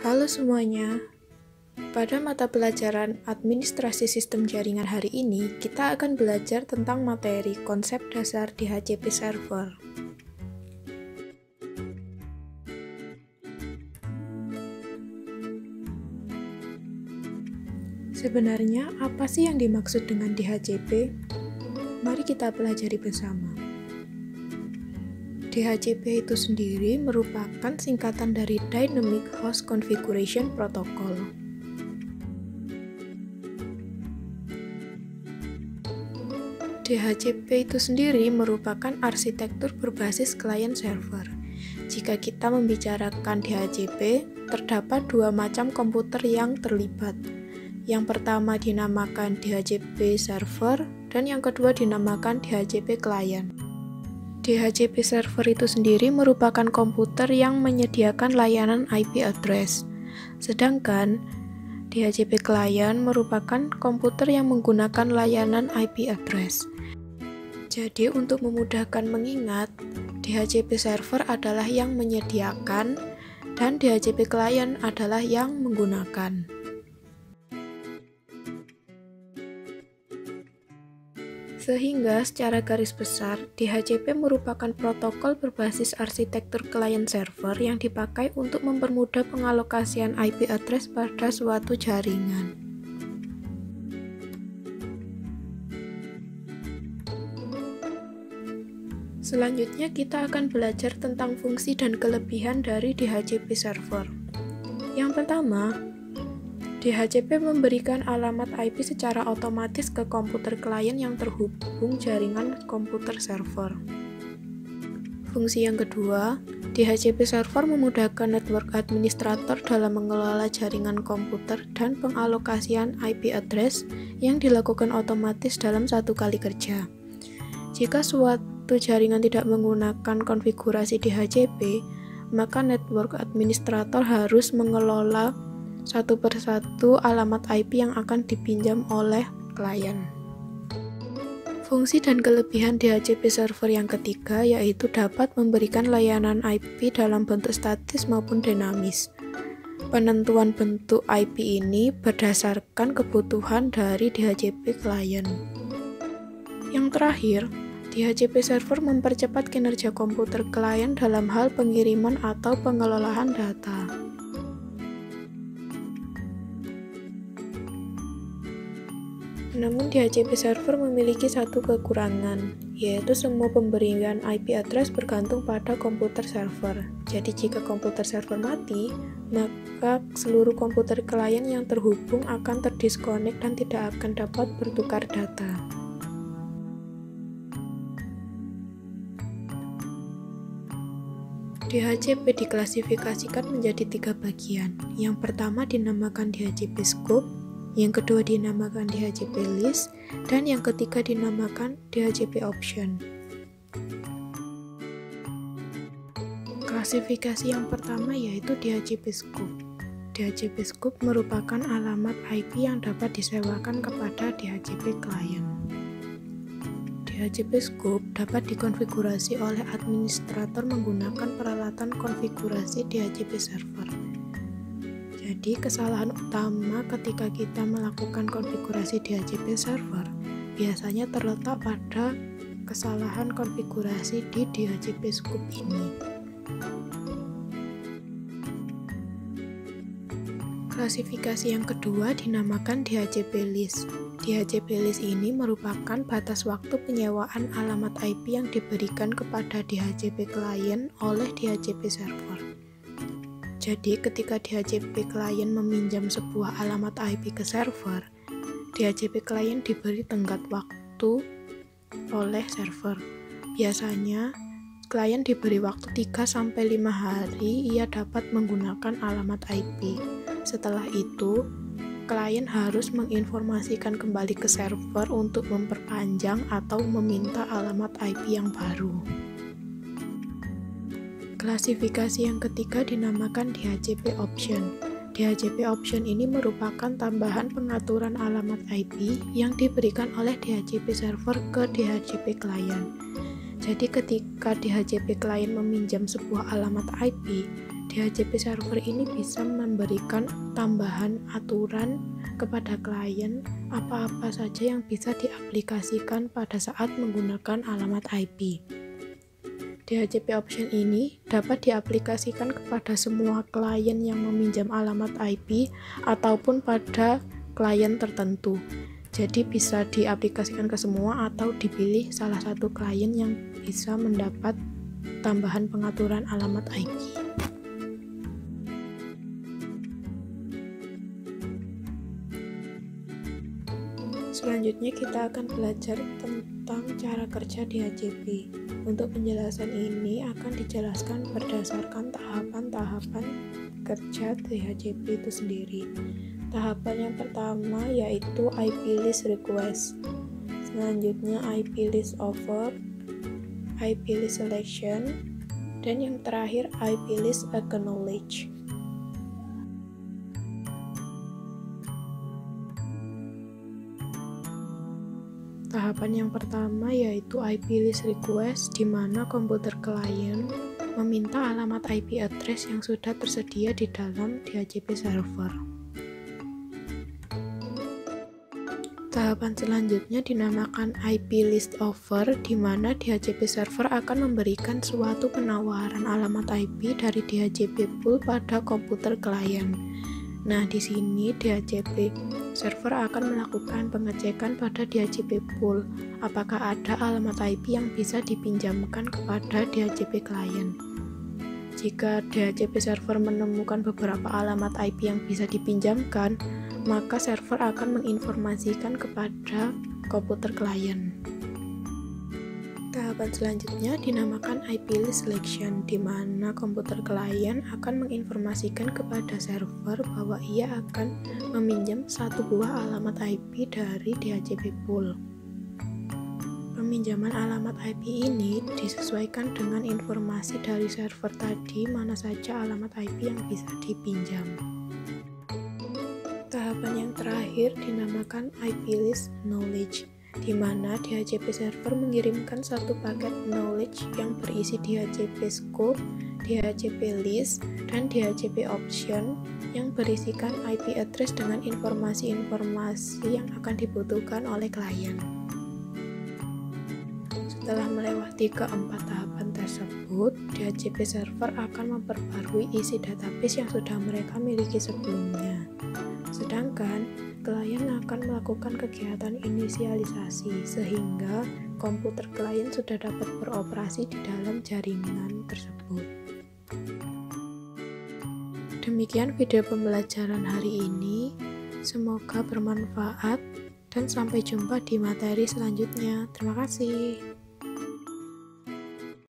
Halo semuanya, pada mata pelajaran Administrasi Sistem Jaringan hari ini, kita akan belajar tentang materi konsep dasar DHCP server. Sebenarnya, apa sih yang dimaksud dengan DHCP? Mari kita pelajari bersama. DHCP itu sendiri merupakan singkatan dari Dynamic Host Configuration Protocol. DHCP itu sendiri merupakan arsitektur berbasis client server. Jika kita membicarakan DHCP, terdapat dua macam komputer yang terlibat. Yang pertama dinamakan DHCP server, dan yang kedua dinamakan DHCP client. DHCP server itu sendiri merupakan komputer yang menyediakan layanan IP address. Sedangkan DHCP client merupakan komputer yang menggunakan layanan IP address. Jadi untuk memudahkan mengingat, DHCP server adalah yang menyediakan dan DHCP client adalah yang menggunakan. Sehingga secara garis besar, DHCP merupakan protokol berbasis arsitektur client server yang dipakai untuk mempermudah pengalokasian IP address pada suatu jaringan. Selanjutnya kita akan belajar tentang fungsi dan kelebihan dari DHCP server. Yang pertama, DHCP memberikan alamat IP secara otomatis ke komputer klien yang terhubung jaringan komputer server. Fungsi yang kedua, DHCP server memudahkan network administrator dalam mengelola jaringan komputer dan pengalokasian IP address yang dilakukan otomatis dalam satu kali kerja. Jika suatu jaringan tidak menggunakan konfigurasi DHCP, maka network administrator harus mengelola satu persatu alamat IP yang akan dipinjam oleh klien. Fungsi dan kelebihan DHCP server yang ketiga yaitu dapat memberikan layanan IP dalam bentuk statis maupun dinamis. Penentuan bentuk IP ini berdasarkan kebutuhan dari DHCP klien. Yang terakhir, DHCP server mempercepat kinerja komputer klien dalam hal pengiriman atau pengelolaan data. Namun DHCP server memiliki satu kekurangan, yaitu semua pemberian IP address bergantung pada komputer server. Jadi jika komputer server mati, maka seluruh komputer klien yang terhubung akan terdiskonek dan tidak akan dapat bertukar data. DHCP diklasifikasikan menjadi 3 bagian. Yang pertama dinamakan DHCP scope, yang kedua dinamakan DHCP list, dan yang ketiga dinamakan DHCP option. Klasifikasi yang pertama yaitu DHCP scope. DHCP scope merupakan alamat IP yang dapat disewakan kepada DHCP client. DHCP scope dapat dikonfigurasi oleh administrator menggunakan peralatan konfigurasi DHCP server. Jadi, kesalahan utama ketika kita melakukan konfigurasi DHCP server biasanya terletak pada kesalahan konfigurasi di DHCP scope ini. Klasifikasi yang kedua dinamakan DHCP list. DHCP list ini merupakan batas waktu penyewaan alamat IP yang diberikan kepada DHCP client oleh DHCP server. Jadi, ketika DHCP client meminjam sebuah alamat IP ke server, DHCP client diberi tenggat waktu oleh server. Biasanya, klien diberi waktu 3-5 hari ia dapat menggunakan alamat IP. Setelah itu, klien harus menginformasikan kembali ke server untuk memperpanjang atau meminta alamat IP yang baru. Klasifikasi yang ketiga dinamakan DHCP option. DHCP option ini merupakan tambahan pengaturan alamat IP yang diberikan oleh DHCP server ke DHCP client. Jadi ketika DHCP client meminjam sebuah alamat IP, DHCP server ini bisa memberikan tambahan aturan kepada klien apa-apa saja yang bisa diaplikasikan pada saat menggunakan alamat IP. DHCP option ini dapat diaplikasikan kepada semua klien yang meminjam alamat IP ataupun pada klien tertentu. Jadi bisa diaplikasikan ke semua atau dipilih salah satu klien yang bisa mendapat tambahan pengaturan alamat IP. Selanjutnya kita akan belajar tentang cara kerja DHCP. Untuk penjelasan ini akan dijelaskan berdasarkan tahapan-tahapan kerja DHCP itu sendiri. Tahapan yang pertama yaitu IP list request. Selanjutnya IP list offer, IP list selection, dan yang terakhir IP list acknowledge. Tahapan yang pertama yaitu IP list request, di mana komputer klien meminta alamat IP address yang sudah tersedia di dalam DHCP server. Tahapan selanjutnya dinamakan IP list offer, di mana DHCP server akan memberikan suatu penawaran alamat IP dari DHCP pool pada komputer klien. Nah, di sini DHCP server akan melakukan pengecekan pada DHCP pool apakah ada alamat IP yang bisa dipinjamkan kepada DHCP klien. Jika DHCP server menemukan beberapa alamat IP yang bisa dipinjamkan, maka server akan menginformasikan kepada komputer klien. Tahapan selanjutnya dinamakan IP list selection, di mana komputer klien akan menginformasikan kepada server bahwa ia akan meminjam satu buah alamat IP dari DHCP pool. Peminjaman alamat IP ini disesuaikan dengan informasi dari server tadi mana saja alamat IP yang bisa dipinjam. Tahapan yang terakhir dinamakan IP list knowledge, di mana DHCP server mengirimkan satu paket knowledge yang berisi DHCP scope, DHCP list, dan DHCP option yang berisikan IP address dengan informasi-informasi yang akan dibutuhkan oleh klien. Setelah melewati keempat tahapan tersebut, DHCP server akan memperbarui isi database yang sudah mereka miliki sebelumnya. Sedangkan klien akan melakukan kegiatan inisialisasi sehingga komputer klien sudah dapat beroperasi di dalam jaringan tersebut. Demikian video pembelajaran hari ini, semoga bermanfaat dan sampai jumpa di materi selanjutnya. Terima kasih.